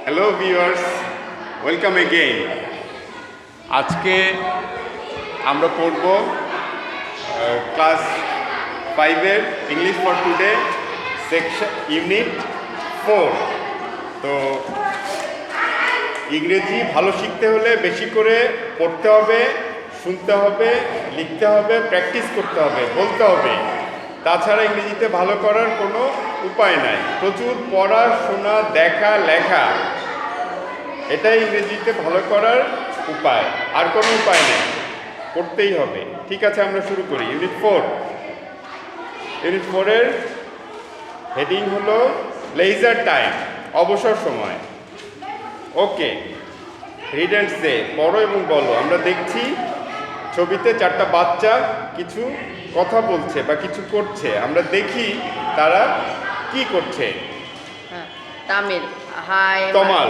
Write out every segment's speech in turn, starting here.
Hello viewers, welcome again. আজকে আমরা পড়ব ক্লাস 5-এর English for today section unit 4। তো ইংরেজি ভালো শিখতে হলে বেশি করে পড়তে হবে, শুনতে হবে, লিখতে হবে, প্র্যাকটিস করতে হবে, বলতে হবে। তাছাড়া ইংরেজিতে ভালো করার কোনো উপায় নাই। প্রচুর পড়া, শোনা, দেখা, লেখা, এটাই ইংরেজিতে ভালো করার উপায়। আর কোনো উপায় নেই, করতেই হবে। ঠিক আছে, আমরা শুরু করি। ইউনিট 4। ইউনিট 4-এর হেডিং হলো লেজার টাইম, অবসর সময়। ওকে, রিড অ্যান্ড সে, পড়ো এবং বলো। আমরা দেখছি ছবিতে 4টা বাচ্চা কিছু কথা বলছে বা কিছু করছে। আমরা দেখি তারা কি করছে। তামিল, হাই তমাল,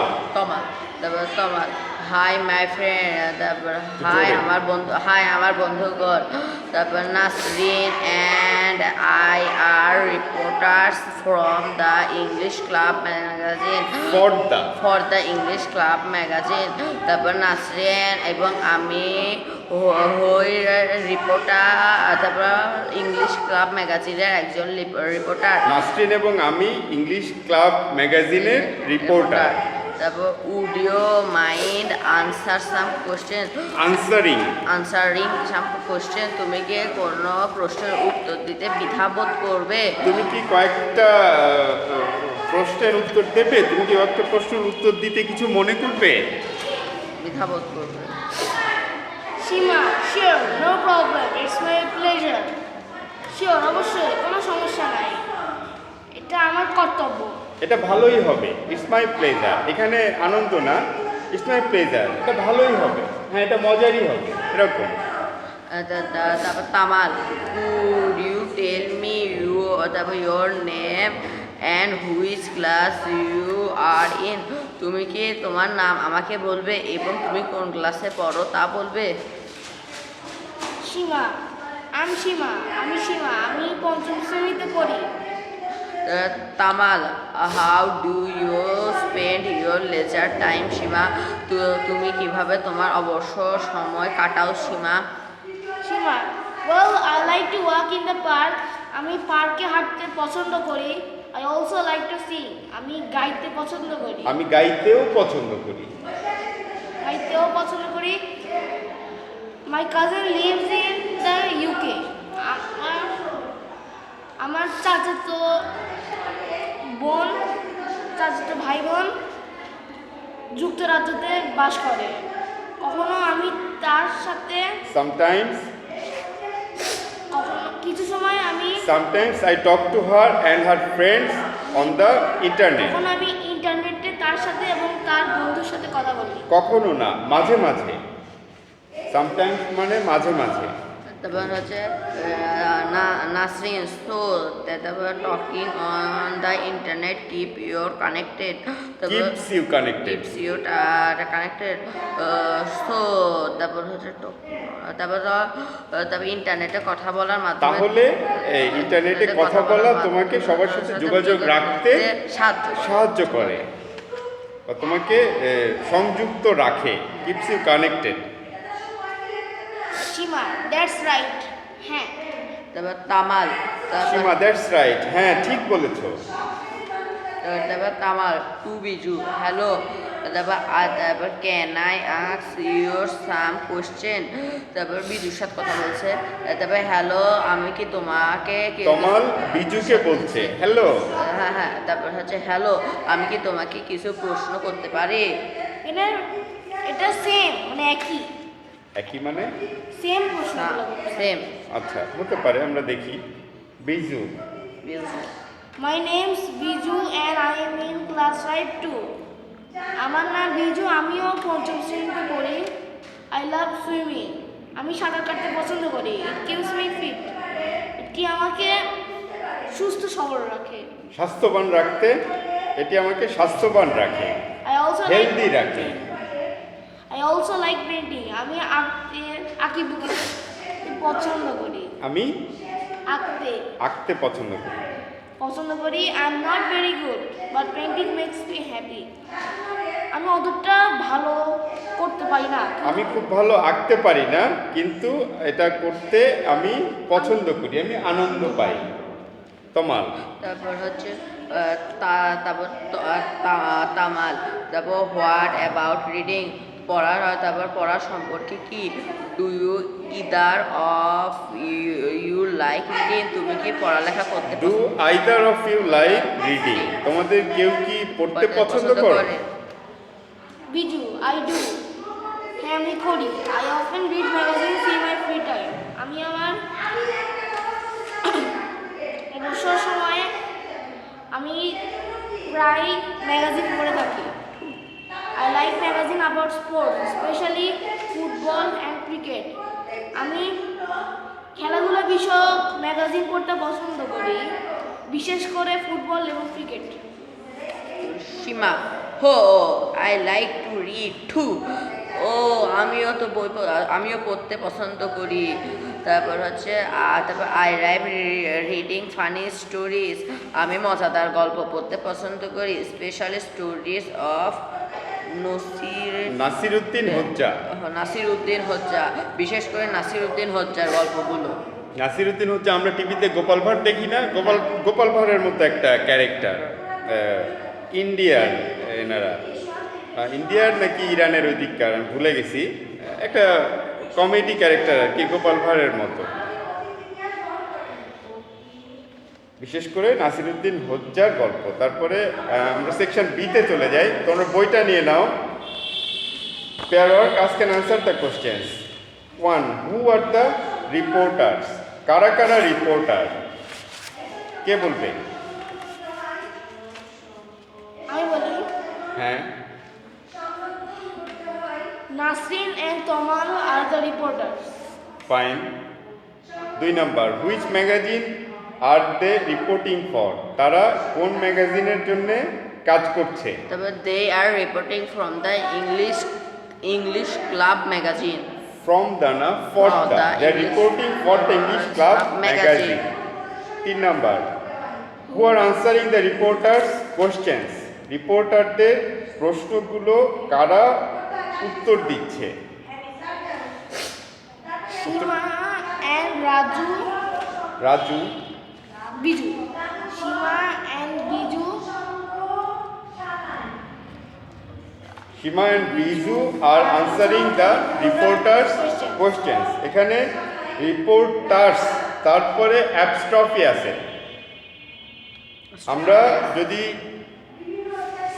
তারপর তমাল, হাই মাই ফ্রেন্ড, তারপর হাই আমার বন্ধুগণ, তারপর Nasrin and I are reporters from the English club magazine for the English club magazine. তারপর নাসরিন এবং আমি হই রিপোর্টার, তারপর ইংলিশ ক্লাব ম্যাগাজিনের একজন রিপোর্টার। নাসরিন এবং আমি ইংলিশ ক্লাব ম্যাগাজিনের রিপোর্টার। তারপর would you mind answer some question, answering some question. তুমি কি কোনো প্রশ্নের উত্তর দিতে দ্বিধাবোধ করবে? তুমি কি কয়েকটা প্রশ্নের উত্তর দেবে? তুমি কি কয়েকটা প্রশ্নের উত্তর দিতে কিছু মনে করবে? দ্বিধাবোধ করবে? Shima, sure, no problem, it's my pleasure. Sure, অবশ্যই, কোনো সমস্যা নাই, এটা আমার কর্তব্য। এটা ভালোই হবে, ইটস মাই প্লেজার। এখানে আনন্দ না, ইটস মাই প্লেজার, এটা ভালোই হবে। হ্যাঁ, এটা মজারই হবে, এরকম। তারপর Tamal, could you tell me তারপর your name and which class you are in. তুমি কি তোমার নাম আমাকে বলবে এবং তুমি কোন ক্লাসে পড়ো তা বলবে? সীমা, আমি সীমা, আমি 5ম শ্রেণীতে পড়ি। Tamal, how do you spend your leisure time? Shima, তুমি কিভাবে তোমার অবসর সময় কাটাও? Shima, well, I like to walk in the park. আমি পার্কে হাঁটতে পছন্দ করি। I also like to sing. আমি গাইতে পছন্দ করি। আমি গাইতেও পছন্দ করি। My cousin lives in the UK. আমার চাচাতো ভাই বোন যুক্তরাজ্যতে বাস করে। কখনো আমি তার সাথে কিছু সময় Sometimes I talk to her and her friends on the internet. তখন আমি ইন্টারনেটে তার সাথে এবং তার বন্ধুর সাথে কথা বলি। কখনো না, মাঝে মাঝে। Sometimes মানে মাঝে মাঝে। তারপর হচ্ছে নাসরিন, সো তারপর talking on the internet keep your connected. Keeps you connected. So তারপর হচ্ছে তারপর ইন্টারনেটে কথা বলার মাধ্যমে, তাহলে ইন্টারনেটে কথা বলা তোমাকে সবার সাথে যোগাযোগ রাখতে সাহায্য করে বা তোমাকে সংযুক্ত রাখে। Keeps you connected. Seema, that's right. হ্যাঁ। তারপর তামাল, সীমা, দ্যাটস রাইট। হ্যাঁ, ঠিক বলেছো। তারপর তামাল, টু বিজু, হ্যালো। তারপর can I ask your some question. তারপর বিজুর সাথে কথা বলছে। তারপর হ্যালো, আমি কি তোমাকে তমাল বিজুকে বলছে হ্যালো। হ্যাঁ, তারপর হচ্ছে হ্যালো, আমি কি তোমাকে কিছু প্রশ্ন করতে পারি? এটা সেম, মানে একই মানে সেম প্রশ্ন। সেম, আচ্ছা, হতে পারে। আমরা দেখি। Biju, my name's Biju and I am in class 5-2। আমার নাম বিজু, আমিও 5ম শ্রেণীতে পড়ি। I love swimming. আমি সাঁতার কাটতে পছন্দ করি। It keeps me fit. এটি আমাকে সুস্থ সবল রাখে। স্বাস্থ্যবান রাখতে, এটি আমাকে স্বাস্থ্যবান রাখে, হেলদি রাখে। I also like painting. আমি আঁকিবুকি পছন্দ করি। আমি আঁকতে পছন্দ করি। I am not very good but painting makes me happy. আমি অতটা ভালো করতে পারি না। আমি খুব ভালো আঁকতে পারি না, কিন্তু এটা করতে আমি পছন্দ করি, আমি আনন্দ পাই। তমাল। তারপর হচ্ছে তারপর তামাল, তারপর হোয়াট অ্যাবাউট রিডিং, পড়ার হয়, তারপর পড়ার সম্পর্কে কি? Do you either of you like reading, তুমি কি পড়ালেখা করতে do either of you like reading, তোমাদের কেউ কি পড়তে পছন্দ করে? Biju, I do. হ্যাঁ, আমি করি। I often read magazines in my free time. আমি আমার অবসর সময়ে আমি প্রায় ম্যাগাজিন পড়ে থাকি। I like magazine about sports, especially football and cricket. আমি খেলাধুলা বিষয়ক ম্যাগাজিন পড়তে পছন্দ করি, বিশেষ করে ফুটবল এবং cricket. Shima, oh I like to read too. ও আমিও পড়তে পছন্দ করি। তারপর হচ্ছে তারপর I like reading funny stories, আমি মজাদার গল্প পড়তে পছন্দ করি, specially stories of Nasiruddin Hojja. Nasiruddin Hojja, বিশেষ করে নাসিরউদ্দিন হোজ্জার গল্পগুলো। নাসিরউদ্দিন হোজ্জা, আমরা টিভিতে গোপাল ভাঁড় দেখি না? গোপাল ভাঁড়ের মতো একটা ক্যারেক্টার, ইন্ডিয়ান, এনারা ইন্ডিয়ার নাকি ইরানের ওই দিককার, আমি ভুলে গেছি, একটা কমেডি ক্যারেক্টার আর কি, গোপাল ভাঁড়ের মতো। বিশেষ করে নাসিরউদ্দিন হোজ্জার গল্প। তারপরে আমরা সেকশন বিতে চলে যাই। তোমরা বইটা নিয়ে নাও। Pair work, ask and answer the questions. 1. Who are the reporters? কারা কারা রিপোর্টার? কে বলবে? আমি বলি, হ্যাঁ। Nasrin and Tomal are the reporters. Fine. 2 number, which magazine are they reporting for? তারা কোন ম্যাগাজিনের জন্য কাজ করছে? তারপর they are reporting from the English club magazine. From the না, for For the. the they are English reporting for the English club magazine. 3 number, who are answering the reporters questions? রিপোর্টারদের প্রশ্নগুলো কারা উত্তর দিচ্ছে? Shima and Raju, Raju. Biju. Shima and Biju Shima and Biju are answering the reporters' questions. এখানে reporters, তারপরে অ্যাপস্ট্রফি আছে। আমরা যদি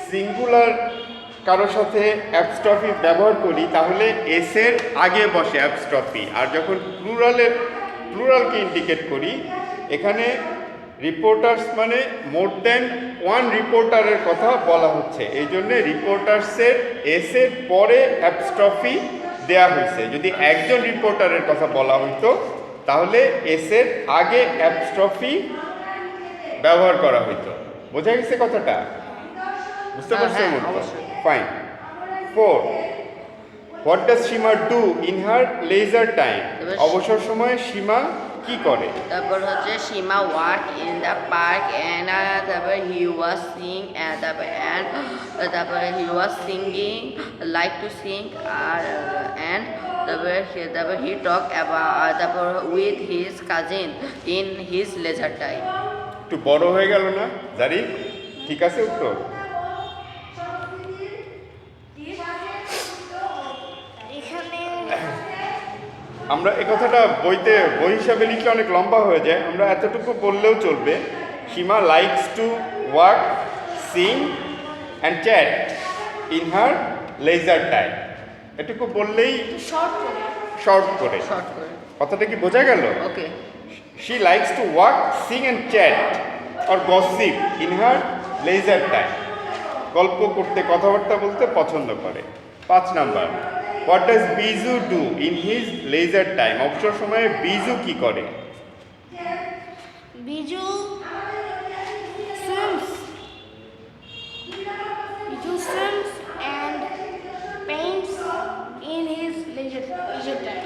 সিঙ্গুলার কারোর সাথে অ্যাপস্ট্রফি ব্যবহার করি তাহলে এসের আগে বসে অ্যাপস্ট্রফি, আর যখন প্লুরালকে ইন্ডিকেট করি, এখানে রিপোর্টার্স মানে মোর দ্যান ওয়ান রিপোর্টারের কথা বলা হচ্ছে, এই জন্যে রিপোর্টার্সের এসের পরে অ্যাপস্ট্রফি দেয়া হয়েছে। যদি একজন রিপোর্টারের কথা বলা হতো তাহলে এসের আগে অ্যাপস্ট্রফি ব্যবহার করা হতো। বোঝা গেছে কথাটা? বুঝতে পারছো? Fine. 4. What does Shima do in her leisure time? অবসর সময়ে সীমা কি করে? তারপর হচ্ছে Shima work in the park and তারপর হি ওয়াজ সিং তারপর he was singing, like to sing, আর অ্যান্ড তারপর হি টক অ্যাবাউট তারপর with his cousin in his leisure time. একটু বড় হয়ে গেল না জারি? ঠিক আছে উত্তর? এখানে আমরা এই কথাটা বই হিসাবে লিখলে অনেক লম্বা হয়ে যায়, আমরা এতটুকু বললেও চলবে। Shima likes to walk, sing and chat in her leisure time. এটুকু বললেই শর্ট করে শর্ট করে কথাটা কি বোঝা গেল? ওকে। She likes to walk, sing and chat or gossip in her leisure time. গল্প করতে, কথাবার্তা বলতে পছন্দ করে। 5 number, what does Biju do in his leisure time? অবসর সময়ে বিজু কি করে? Biju swims. Biju swims and paints in his leisure time.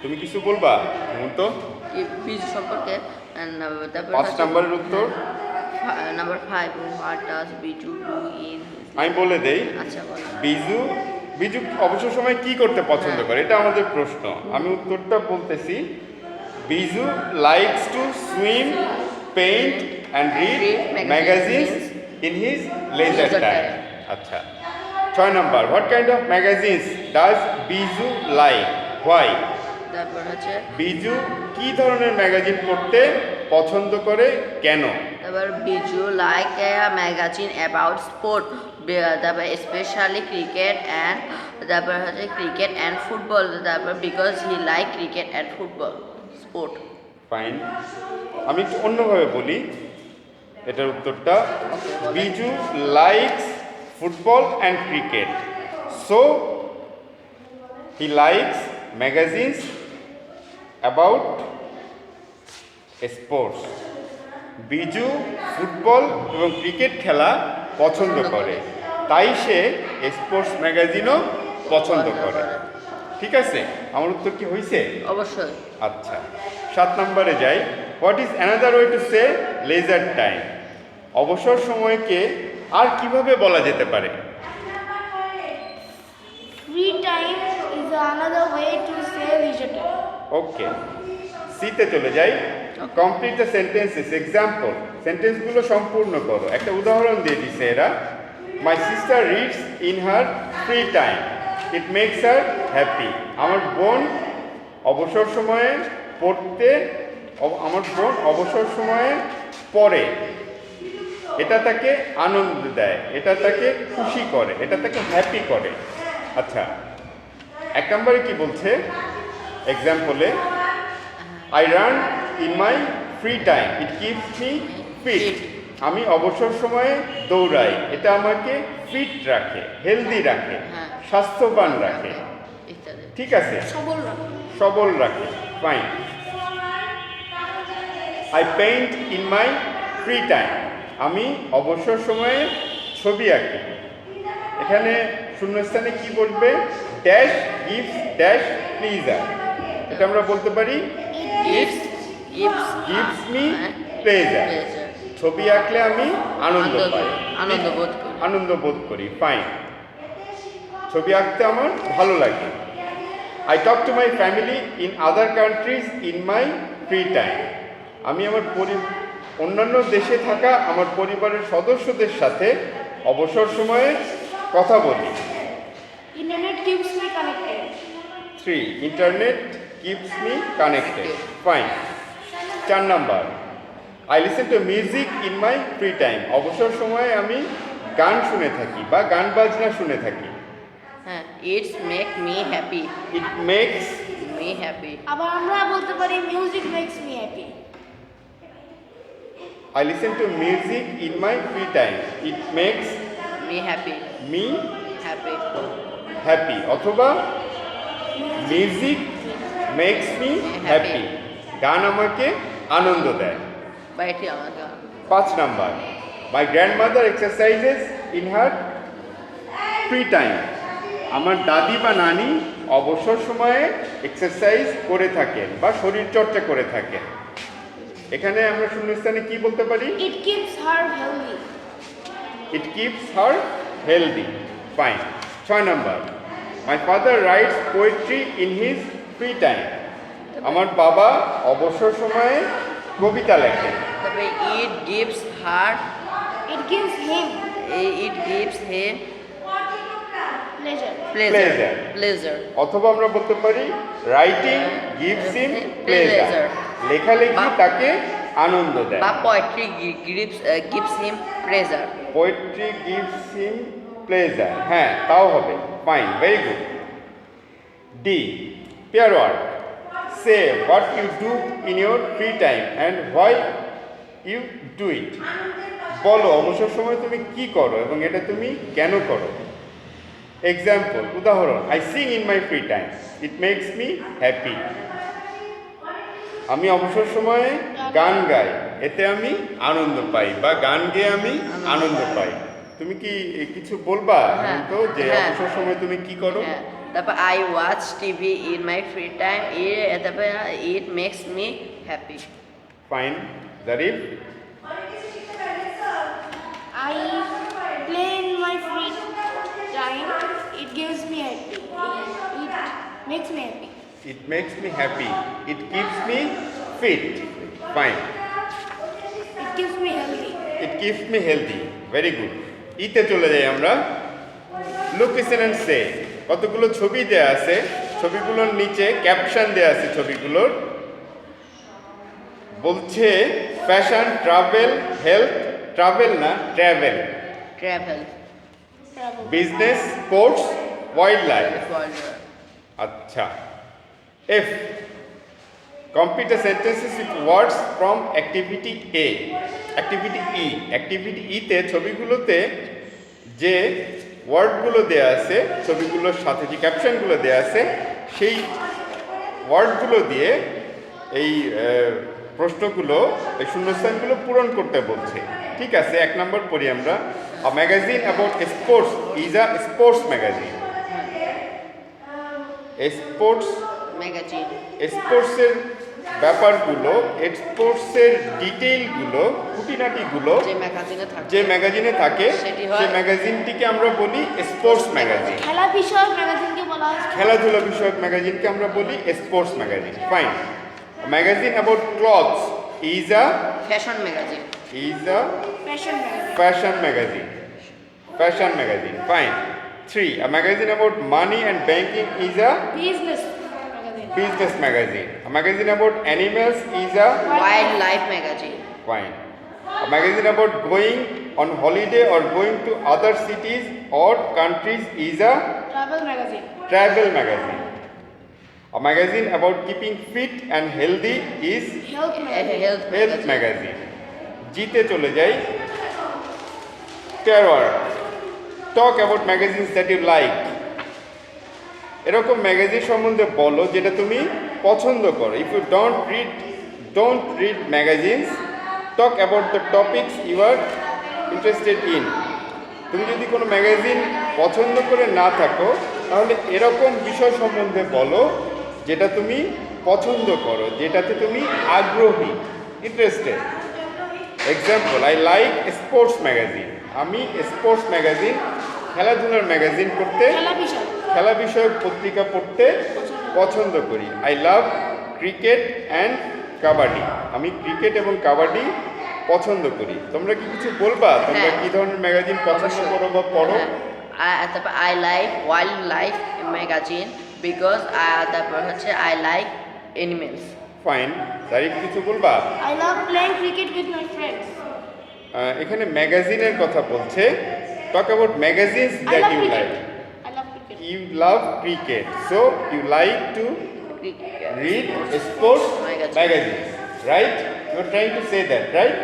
তুমি কিছু বলবা তো? বিজু সম্পর্কে? 5 নাম্বারের উত্তর? Number 5. What does Biju do in his আমি বলে দেই আচ্ছা বলো। বিজু বিজু অবসর সময় কি করতে পছন্দ হ্যাঁ। করে, এটা আমাদের প্রশ্ন। আমি উত্তরটা বলতেছি, Biju likes to swim, paint and read Read magazines in his leisure Leisure time. time. আচ্ছা, 6 number, what kind of magazines does Biju like, why? তারপর হচ্ছে বিজু কি ধরনের ম্যাগাজিন পড়তে পছন্দ করে, কেন? তারপর Biju like a magazine about sport, তারপর স্পেশালি ক্রিকেট অ্যান্ড তারপর হচ্ছে ক্রিকেট অ্যান্ড ফুটবল, তারপর because he like cricket and football sport. Fine, আমি একটু অন্যভাবে বলি এটার উত্তরটা। Biju likes football and cricket, so he likes magazines about sports. Biju football এবং ক্রিকেট খেলা পছন্দ করে, তাই সে স্পোর্টস ম্যাগাজিনও পছন্দ করে। ঠিক আছে, আমার উত্তর কি হয়েছে? অবশ্যই। আচ্ছা, 7 নম্বরে যাই। What is another way to say laser time? অবসর সময়কে আর কিভাবে বলা যেতে পারে? Free time is another way to say leisure time. ওকে, সিতে চলে যাই। কমপ্লিট দ্য সেন্টেন্সেস, এক্সাম্পল, সেন্টেন্সগুলো সম্পূর্ণ করো। একটা উদাহরণ দিয়ে দিছে এরা। My sister reads in her free time, it makes her happy. আমার বোন অবসর সময়ে পড়তে, আমার বোন অবসর সময়ে পড়ে, এটা তাকে আনন্দ দেয়, এটা তাকে খুশি করে, এটা তাকে হ্যাপি করে। আচ্ছা, 1 নম্বরে কি বলছে এক্সাম্পলে? I run in my free time, it keeps me fit. আমি অবসর সময়ে দৌড়াই, এটা আমাকে ফিট রাখে, হেলদি রাখে, হ্যাঁ। স্বাস্থ্যবান রাখে। ইত্যাদি। ঠিক আছে, সবল রাখে। সবল রাখে। Fine. I paint in my free time, আমি অবসর সময়ে ছবি আঁকি। এখানে শূন্যস্থানে কি বলবে? Dash gives dash pleasure. এটা আমরা বলতে পারি gives gives gives me pleasure. ছবি আঁকলে আমি আনন্দ পাই, আনন্দ বোধ করি। আনন্দ বোধ করি। ফাইন, ছবি আঁকতে আমার ভালো লাগে। I talk to my family in other countries in my free time, আমি আমার অন্যান্য দেশে থাকা আমার পরিবারের সদস্যদের সাথে অবসর সময়ে কথা বলি। Internet keeps me connected. 3. Internet keeps me connected. Fine. 4 number, I listen to music in my free time, অবসর সময়ে আমি গান শুনে থাকি বা গান বাজনা শুনে থাকি। হ্যাঁ, it's make me happy, it makes me happy. আবার আমরা বলতে পারি music makes me happy. I listen to music in my free time, it makes me happy, me happy. Happy, অথবা মিউজিক মেক্স মি হ্যাপি, গান আমাকে আনন্দ দেয়। বা এটি আমার গান। 5 number, my grandmother exercises in her free time, আমার দাদি বা নানি অবসর সময়ে এক্সারসাইজ করে থাকেন বা শরীর চর্চা করে থাকেন। এখানে আমরা শূন্যস্থানে কি বলতে পারি? It keeps her healthy. It keeps her healthy. Fine. 6 number, my father writes poetry in his free time, আমার বাবা অবসর সময়ে কবিতা লেখেন। তবে it gives her, It gives him it gives him pleasure. Pleasure, Pleasure. Pleasure. অথবা আমরা বলতে পারি writing gives him pleasure, Pleasure. লেখালেখি তাকে আনন্দ দেয়। বা poetry gives him pleasure. Poetry gives him pleasure, হ্যাঁ তাও হবে। Fine, very good. D, pair word, say what you do in your free time and why you do it, বলো অবসর সময় তুমি কি করো এবং এটা তুমি কেন করো। এক্সাম্পল, উদাহরণ, I sing in my free time, it makes me happy, আমি অবসর সময়ে গান গাই, এতে আমি আনন্দ পাই বা গান গেয়ে আমি আনন্দ পাই। তুমি কি কিছু বলবা হ্যাঁ, তো যে হ্যাঁ। অবসর সময় তুমি কি করো? হ্যাঁ, তারপর I watch TV in my free time, তারপর it makes me happy. Fine. Zarif? It makes me happy. It keeps me fit. Fine. It keeps me healthy. It keeps me healthy. Very good. ইতে চলে যাই আমরা। Look, listen and say. কতগুলো ছবি দেয়া আছে, ছবিগুলোর নিচে ক্যাপশন দেয়া আছে ছবিগুলোর। বলছে ফ্যাশন, ট্রাভেল, হেলথ, ট্রাভেল না travel, Travel. Travel. Business, sports, wild life. Folder. আচ্ছা, F. Complete the sentences with words from activity A. Activity E. Activity E তে ছবিগুলোতে যে ওয়ার্ডগুলো দেয়া আছে, ছবিগুলোর সাথে যে ক্যাপশনগুলো দেয়া আছে, সেই ওয়ার্ডগুলো দিয়ে এই প্রশ্নগুলো, এই শূন্যস্থানগুলো পূরণ করতে বলছে। ঠিক আছে, 1 নম্বর পড়ি আমরা। A magazine about sports is a sports magazine. Sports, Magazine. স্পোর্টসের ব্যাপারগুলো, স্পোর্টসের ডিটেইলগুলো, খুঁটিনাটিগুলো যে ম্যাগাজিনে থাকে। যে ম্যাগাজিনে থাকে, সেটি হয়- সেই ম্যাগাজিনটিকে আমরা বলি স্পোর্টস ম্যাগাজিন। খেলা বিষয়ক ম্যাগাজিনকে বলা হয় খেলাধুলা বিষয়ক ম্যাগাজিনকে আমরা বলি sports magazine. Fine. Magazine about clothes is a fashion magazine. Fashion magazine. fashion magazine. Fashion magazine. Fine. 3. A magazine about money and banking is a business magazine. business magazine. A magazine about animals is a wild life magazine. fine. A magazine about going on holiday or going to other cities or countries is a travel magazine. travel magazine. A magazine about keeping fit and healthy is health magazine. Health health magazine. জিতে চলে যাই। Terror. Talk about magazines that you like. এরকম magazine সম্বন্ধে বলো যেটা তুমি পছন্দ করো। If you don't read magazines, talk about the topics you are interested in. তুমি যদি কোনো ম্যাগাজিন পছন্দ করে না থাকো, তাহলে এরকম বিষয় সম্বন্ধে বলো যেটা তুমি পছন্দ করো, যেটাতে তুমি আগ্রহী, interested. Example, I like sports magazine. আমি স্পোর্টস ম্যাগাজিন, খেলাধুলার ম্যাগাজিন পড়তে, খেলা বিষয়। খেলা বিষয়ক পত্রিকা পড়তে পছন্দ করি। I love cricket and kabaddi. আমি ক্রিকেট এবং কাবাডি পছন্দ করি। তোমরা কি কিছু বলবা? তোমরা হ্যাঁ। কি ধরনের ম্যাগাজিন পছন্দ করো বা পড়ো? তারপর I like wildlife magazine because তারপর হচ্ছে I like animals. Fine. Tarif কিছু বলবা? I love playing cricket with my friends. এখানে ম্যাগাজিনের কথা বলছে। Talk about magazines I that love you cricket. Like. I love cricket. You love cricket, so you like to read sports magazines, right? You're trying to say that, right?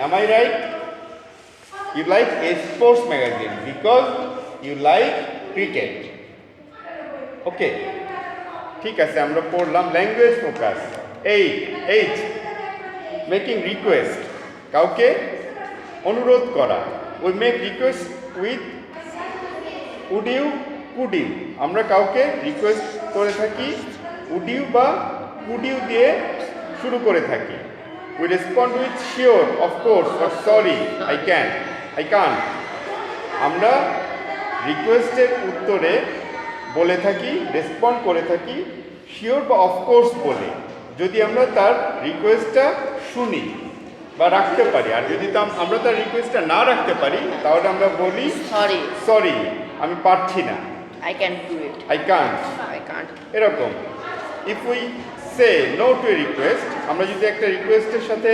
Am I right? You like a sports magazine because you like cricket. Okay. ঠিক আছে, আমরা পড়লাম language focus. 8 making request, কাউকে অনুরোধ করা। We make request with would you, could you. আমরা কাউকে request করে থাকি উড ইউ বা কুড ইউ দিয়ে শুরু করে থাকি। We respond with sure, of course, or sorry, I can. আমরা রিকোয়েস্টের উত্তরে বলে থাকি, রেসপন্ড করে থাকি শিওর বা অফকোর্স বলে, যদি আমরা তার রিকোয়েস্টটা শুনি বা রাখতে পারি। আর যদি আমরা তার রিকোয়েস্টটা না রাখতে পারি, তাহলে আমরা বলি সরি, আমি পারছি না, I can do it, I can't. I can't. এরকম। If we say no to a request, আমরা যদি একটা রিকোয়েস্টের সাথে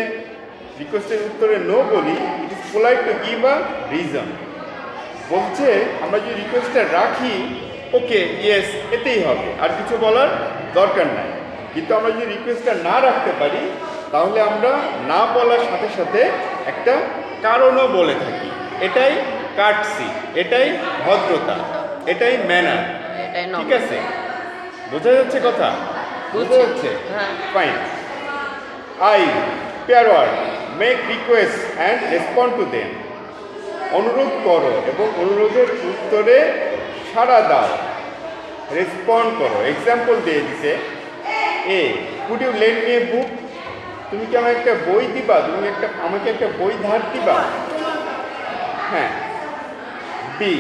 রিকোয়েস্টের উত্তরে নো বলি, it is polite to give a reason. বলছে আমরা যদি রিকোয়েস্টটা রাখি, ওকে ইয়েস এতেই হবে, আর কিছু বলার দরকার নাই। কিন্তু আমরা যদি রিকোয়েস্টটা না রাখতে পারি, তাহলে আমরা না বলার সাথে সাথে একটা কারণও বলে থাকি। এটাই কার্টসি, এটাই ভদ্রতা, এটাই ম্যানার। এটাই ঠিক আছে, বোঝা যাচ্ছে কথা? বোঝা যাচ্ছে? হ্যাঁ। Fine. I pair word, make request and respond to them. অনুরোধ করো এবং অনুরোধের উত্তরে সাড়া দাও, রেসপন্ড করো। এক্সাম্পল দিয়ে দিছে, a could you lend me a book, তুমি কি আমাকে একটা বই দিবা? তুমি আমাকে একটা বই ধার দিবা? হ্যাঁ। বি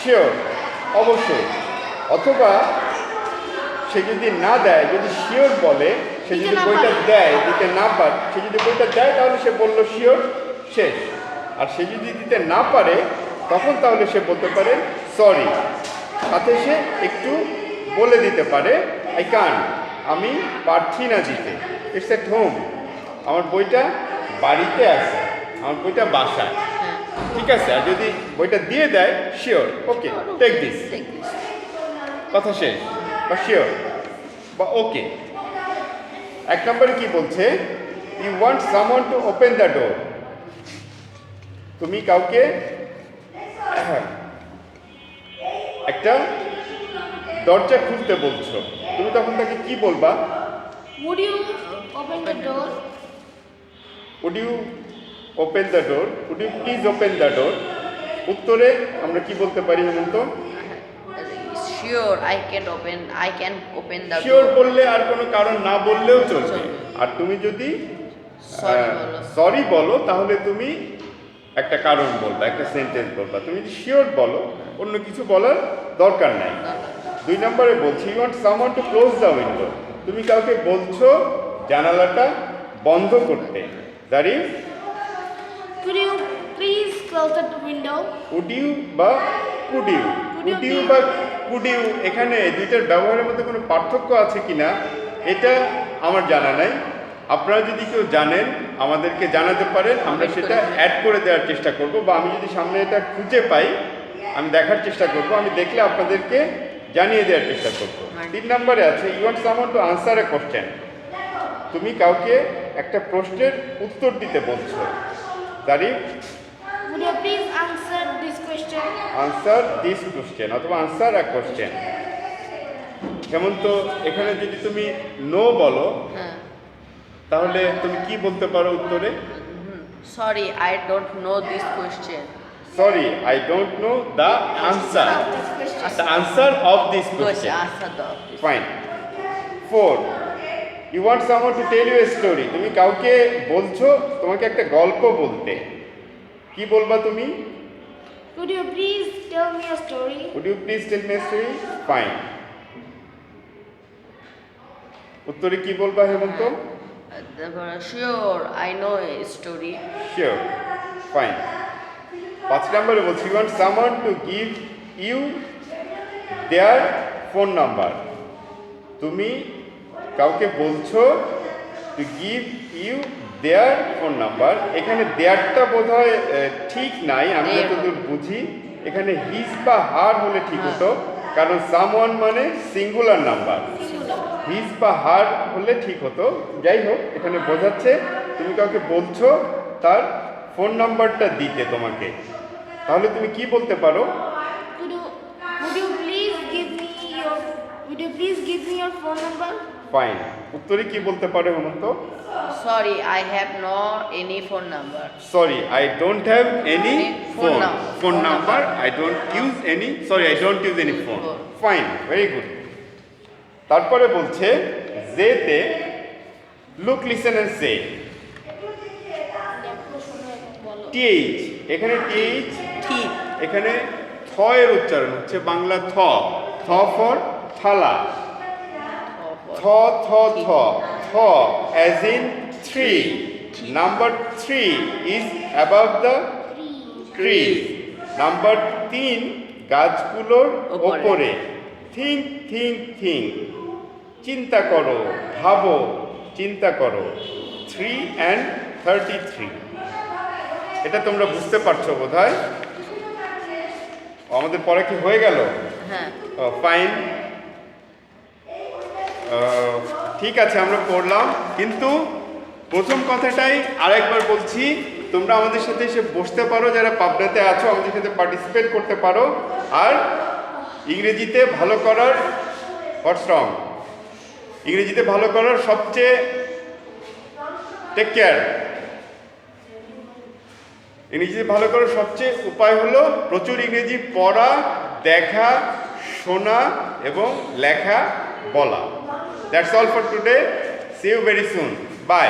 শিওর, অবশ্যই। অথবা সে যদি না দেয়, যদি শিওর বলে, সে দিতে যদি না বইটা পারে। দেয়, দিতে না পারে, সে যদি বইটা দেয় তাহলে সে বললো শিওর, শেষ। আর সে যদি দিতে না পারে তখন তাহলে সে বলতে পারে সরি, সাথে সে একটু বলে দিতে পারে আই কান, আমি পারছি না দিতে, ইটস এট হোম, আমার বইটা বাড়িতে আছে, আমার বইটা বাসায়, হ্যাঁ ঠিক আছে। আর যদি বইটা দিয়ে দেয় sure, okay take this, take this. কথা শেষ, বা শিওর বা ওকে। 1 নম্বরে কি বলছে, you want someone to open the door, তুমি কাউকে একটা দরজা খুলতে বলছো, তুমি তখন তাকে কি বলবা? Would you open the door? Would you open the door, would you please open the door. উত্তরে আমরা কি বলতে পারি Hemanta? Sure, I can open the sure door. বললে আর কোনো কারণ না বললেও চলবে। আর তুমি যদি Sorry বলো। সরি বলো তাহলে তুমি একটা কারণ বলবা, একটা সেন্টেন্স বলবা। তুমি যদি শিওর বলো অন্য কিছু বলার দরকার নাই। 2 নম্বরে বলছি you want someone to close the window, তুমি কাউকে বলছো জানালাটা বন্ধ করতে। That is Could you please close the window? Would you বা কুড ইউ, উড ইউ বা কুড ইউ, এখানে দুইটার ব্যবহারের মধ্যে কোনো পার্থক্য আছে কিনা এটা আমার জানা নাই। আপনারা যদি কেউ জানেন আমাদেরকে জানাতে পারেন, আমরা সেটা অ্যাড করে দেওয়ার চেষ্টা করব, বা আমি যদি সামনে এটা খুঁজে পাই আমি দেখার চেষ্টা করব, আমি দেখলে আপনাদেরকে জানিয়ে দেওয়ার চেষ্টা করব। 3 নম্বরে আছে you want someone to answer a question, তুমি কাউকে একটা প্রশ্নের উত্তর দিতে বলছো। That is Would you please answer this question? Answer this question অথবা আনসার আ কোশ্চেন। যেমন তো এখানে যদি তুমি নো বলো হ্যাঁ তাহলে তুমি কি বলতে পারো উত্তরে? Sorry, I don't know this question. Sorry I don't know the answer, This question. The answer of this Question, question. answer the fine. 4 you want someone to tell you a story, তুমি কাউকে বলছো তোমাকে একটা গল্প বলতে, কি বলবা তুমি? Could you please tell me a story? Would you please tell me a story. Fine. উত্তরে কি বলবা হেমন্ত? তারপরে sure, I know a story. Sure. Fine. 5 নম্বরে বলছি you want someone to give you their phone number, তুমি কাউকে বলছো to give you their phone number. এখানে দেয়ারটা বোধহয় ঠিক নাই, আমি Their যতদূর বুঝি এখানে হিজ বা হার হলে ঠিক হতো, কারণ সামওয়ান মানে সিঙ্গুলার নাম্বার, হিজ বা হার হলে ঠিক হতো। যাই হোক, এখানে বোঝাচ্ছে তুমি কাউকে বলছো তার ফোন নাম্বারটা দিতে তোমাকে, তাহলে তুমি কি বলতে পারো? Would you please give me your phone number? Fine. উত্তরে কি বলতে পারো Hemanta? Sorry, I have no any phone number. Sorry I don't have any phone, phone phone number, number. I don't use any, sorry I don't use any phone. Phone. Fine, very good. তারপরে বলছে যেতে look listen and say, TH, এখানে TH, ঠিক এখানে থ এর উচ্চারণ হচ্ছে বাংলা থ, থ ফর থালা, থ থ থ, থ as in 3, number 3 is above the trees, number 3 গাছগুলোর ওপরে। ওপরে, থিঙ্ক থিঙ্ক থিঙ্ক, চিন্তা করো, ভাবো, চিন্তা করো। 3 and 33, এটা তোমরা বুঝতে পারছো বোধহয়। আমাদের পরে কি হয়ে গেল? হ্যাঁ ফাইন, ঠিক আছে আমরা পড়লাম, কিন্তু প্রথম কথাটাই আরেকবার বলছি, তোমরা আমাদের সাথে এসে বসতে পারো, যারা পাবনাতে আছো আমাদের সাথে পার্টিসিপেট করতে পারো। আর ইংরেজিতে ভালো করার হোয়াটস রং, ইংরেজিতে ভালো করার সবচেয়ে টেক কেয়ার, ইংরেজিতে ভালো করার সবচেয়ে উপায় হলো প্রচুর ইংরেজি পড়া, দেখা, শোনা এবং লেখা, বলা। That's all for today, see you very soon, by.